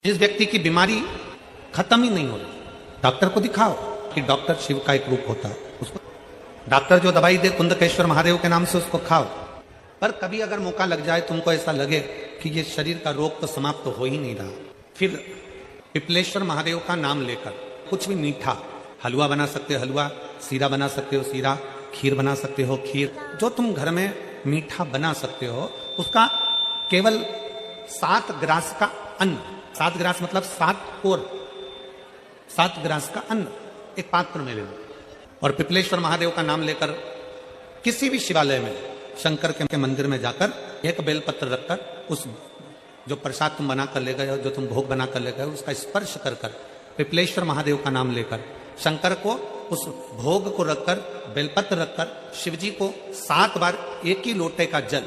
जिस व्यक्ति की बीमारी खत्म ही नहीं हो रही, डॉक्टर को दिखाओ कि डॉक्टर शिव का एक रूप होता है, उसको डॉक्टर जो दवाई दे कुंदकेश्वर महादेव के नाम से उसको खाओ। पर कभी अगर मौका लग जाए, तुमको ऐसा लगे कि ये शरीर का रोग तो समाप्त तो हो ही नहीं रहा, फिर पिपलेश्वर महादेव का नाम लेकर कुछ भी मीठा हलवा बना सकते हो, हलवा, सीरा बना सकते हो, सीरा, खीर बना सकते हो, खीर, जो तुम घर में मीठा बना सकते हो, उसका केवल 7 ग्रास का अन्न, 7 ग्रास मतलब 7 कोर, 7 ग्रास का अन्न एक पात्र में ले लो और पिपलेश्वर महादेव का नाम लेकर किसी भी शिवालय में, शंकर के मंदिर में जाकर एक बेलपत्र रखकर उस जो प्रसाद तुम बना कर ले गए हो, जो तुम भोग बना कर ले गए हो, उसका स्पर्श कर कर पिपलेश्वर महादेव का नाम लेकर शंकर को उस भोग को रखकर, बेलपत्र रखकर शिव जी को 7 बार एक ही लोटे का जल,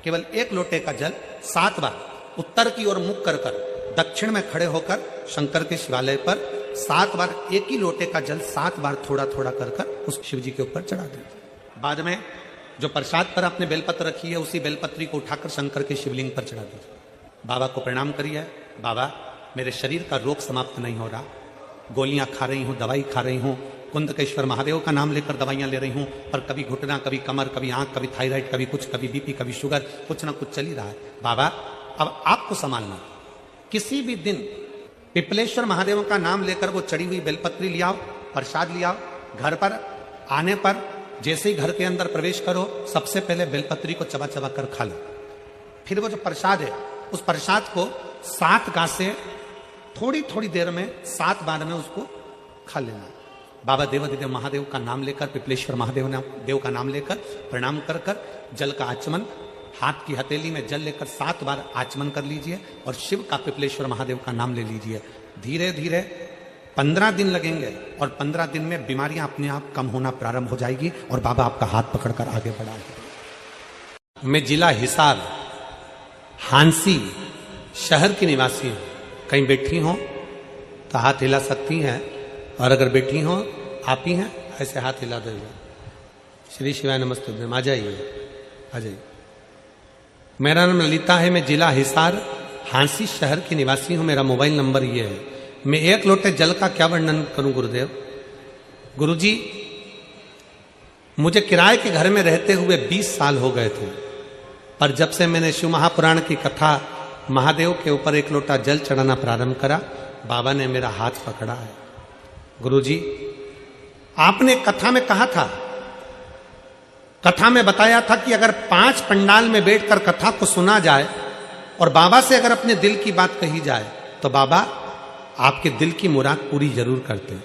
केवल एक लोटे का जल 7 बार उत्तर की ओर मुख कर कर दक्षिण में खड़े होकर शंकर के शिवालय पर 7 बार एक ही लोटे का जल 7 बार थोड़ा थोड़ा कर कर उस शिव जी के ऊपर चढ़ा दीजिए। बाद में जो प्रसाद पर आपने बेलपत्र रखी है, उसी बेलपत्री को उठाकर शंकर के शिवलिंग पर चढ़ा दीजिए। बाबा को प्रणाम करिए, बाबा मेरे शरीर का रोग समाप्त नहीं हो रहा, गोलियां खा रही हूं, दवाई खा रही हूं, कुंदकेश्वर महादेव का नाम लेकर दवाइयां ले रही हूं, पर कभी घुटना, कभी कमर, कभी आंख, कभी थायराइड, कभी कुछ, कभी बीपी, कभी शुगर, कुछ ना कुछ चल ही रहा है। बाबा अब आपको संभालना, किसी भी दिन पिपलेश्वर महादेव का नाम लेकर वो चढ़ी हुई बेलपत्री लियाओ, प्रसाद लियाओ, घर पर आने पर जैसे ही घर के अंदर प्रवेश करो, सबसे पहले बेलपत्री को चबा चबा कर खा लो। फिर वो जो प्रसाद है, उस प्रसाद को 7 गासे थोड़ी थोड़ी देर में 7 बार में उसको खा लेना। बाबा देवाधिदेव महादेव का नाम लेकर, पिपलेश्वर महादेव देव का नाम लेकर प्रणाम कर कर जल का आचमन, हाथ की हथेली में जल लेकर 7 बार आचमन कर लीजिए और शिव का, पिपलेश्वर महादेव का नाम ले लीजिए। धीरे धीरे 15 दिन लगेंगे और 15 दिन में बीमारियां अपने आप कम होना प्रारंभ हो जाएगी और बाबा आपका हाथ पकड़कर आगे बढ़ाएंगे। मैं जिला हिसार हांसी शहर की निवासी हूं। कहीं बैठी हो तो हाथ हिला सकती हैं, और अगर बैठी हो आप ही हैं, ऐसे हाथ हिला देंगे। श्री शिवाय नमस्ते, आ जाइए, आ जाइए। मेरा नाम ललिता है, मैं जिला हिसार हांसी शहर की निवासी हूं। मेरा मोबाइल नंबर ये है। मैं एक लोटे जल का क्या वर्णन करूं गुरुदेव? गुरुजी, मुझे किराए के घर में रहते हुए 20 साल हो गए थे, पर जब से मैंने शिव महापुराण की कथा, महादेव के ऊपर एक लोटा जल चढ़ाना प्रारंभ करा, बाबा ने मेरा हाथ पकड़ा है। गुरुजी, आपने कथा में कहा था, कथा में बताया था कि अगर 5 पंडाल में बैठकर कथा को सुना जाए और बाबा से अगर अपने दिल की बात कही जाए तो बाबा आपके दिल की मुराद पूरी जरूर करते हैं।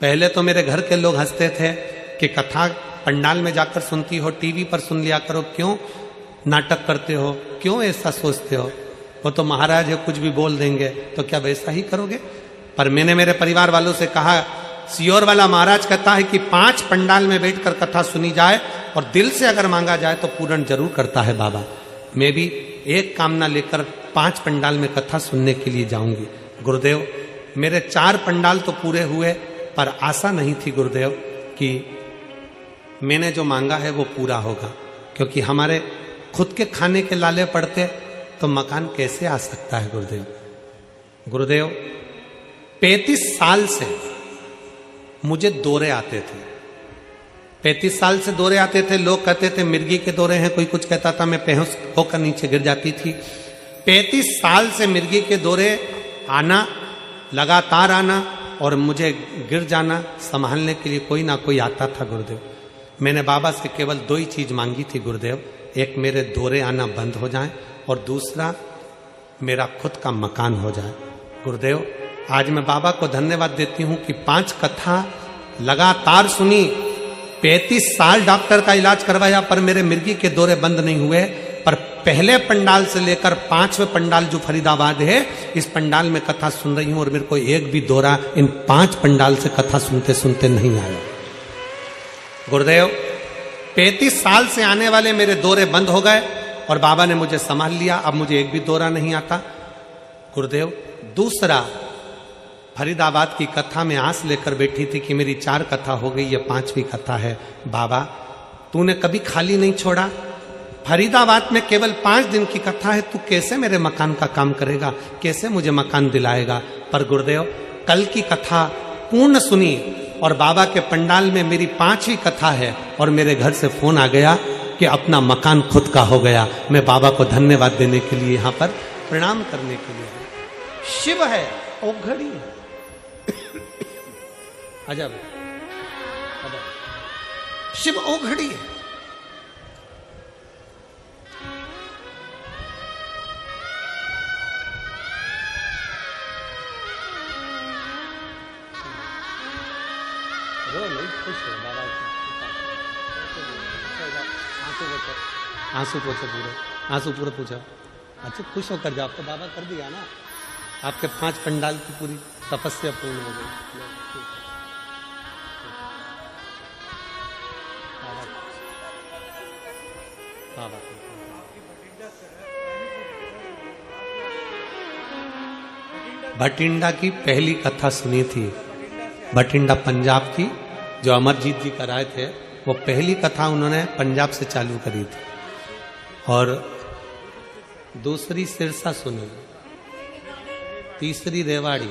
पहले तो मेरे घर के लोग हंसते थे कि कथा पंडाल में जाकर सुनती हो, टीवी पर सुन लिया करो, क्यों नाटक करते हो, क्यों ऐसा सोचते हो, वो तो महाराज है, कुछ भी बोल देंगे, तो क्या वैसा ही करोगे? पर मैंने मेरे परिवार वालों से कहा, सियोर वाला महाराज कहता है कि 5 पंडाल में बैठकर कथा सुनी जाए और दिल से अगर मांगा जाए तो पूर्ण जरूर करता है बाबा। मैं भी एक कामना लेकर 5 पंडाल में कथा सुनने के लिए जाऊंगी। गुरुदेव, मेरे 4 पंडाल तो पूरे हुए, पर आशा नहीं थी गुरुदेव कि मैंने जो मांगा है वो पूरा होगा, क्योंकि हमारे खुद के खाने के लाले पड़ते तो मकान कैसे आ सकता है गुरुदेव? गुरुदेव, 35 साल से मुझे दौरे आते थे, 35 साल से दौरे आते थे। लोग कहते थे मिर्गी के दौरे हैं, कोई कुछ कहता था, मैं बेहोश होकर नीचे गिर जाती थी। 35 साल से मिर्गी के दौरे आना, लगातार आना और मुझे गिर जाना, संभालने के लिए कोई ना कोई आता था गुरुदेव। मैंने बाबा से केवल 2 ही चीज मांगी थी गुरुदेव, एक मेरे दौरे आना बंद हो जाए और दूसरा मेरा खुद का मकान हो जाए। गुरुदेव, आज मैं बाबा को धन्यवाद देती हूं कि 5 कथा लगातार सुनी, 35 साल डॉक्टर का इलाज करवाया, पर मेरे मिर्गी के दौरे बंद नहीं हुए। पर पहले पंडाल से लेकर 5वें पंडाल जो फरीदाबाद है, इस पंडाल में कथा सुन रही हूं और मेरे को एक भी दौरा इन 5 पंडाल से कथा सुनते सुनते नहीं आया। गुरुदेव, 35 साल से आने वाले मेरे दौरे बंद हो गए और बाबा ने मुझे संभाल लिया, अब मुझे एक भी दौरा नहीं आता। गुरुदेव, दूसरा, फरीदाबाद की कथा में आस लेकर बैठी थी कि मेरी 4 कथा हो गई, ये 5वीं कथा है। बाबा, तूने कभी खाली नहीं छोड़ा, फरीदाबाद में केवल 5 दिन की कथा है, तू कैसे मेरे मकान का काम करेगा, कैसे मुझे मकान दिलाएगा। पर गुरुदेव कल की कथा पूर्ण सुनी और बाबा के पंडाल में मेरी 5वीं कथा है और मेरे घर से फोन आ गया कि अपना मकान खुद का हो गया। मैं बाबा को धन्यवाद देने के लिए यहाँ पर प्रणाम करने के लिए। शिव है ओघड़ी है। अजब शिव ओघड़ी है। खुश हो बाबा, आंसू पोछो पूरे, आंसू पूरे पूछो। अच्छा खुश होकर जाओ, तो बाबा कर दिया ना, आपके 5 पंडाल की पूरी तपस्या पूर्ण हो गई। भटिंडा की पहली कथा सुनी थी, भटिंडा पंजाब की, जो अमरजीत जी कराए थे, वो पहली कथा उन्होंने पंजाब से चालू करी थी। और दूसरी सिरसा सुनी, तीसरी रेवाड़ी,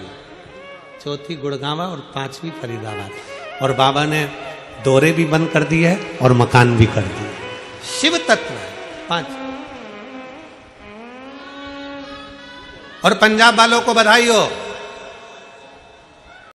चौथी गुड़गांवा और 5वीं फरीदाबाद। और बाबा ने दौरे भी बंद कर दिए और मकान भी कर दिए। शिव तत्व 5। और पंजाब वालों को बधाई हो,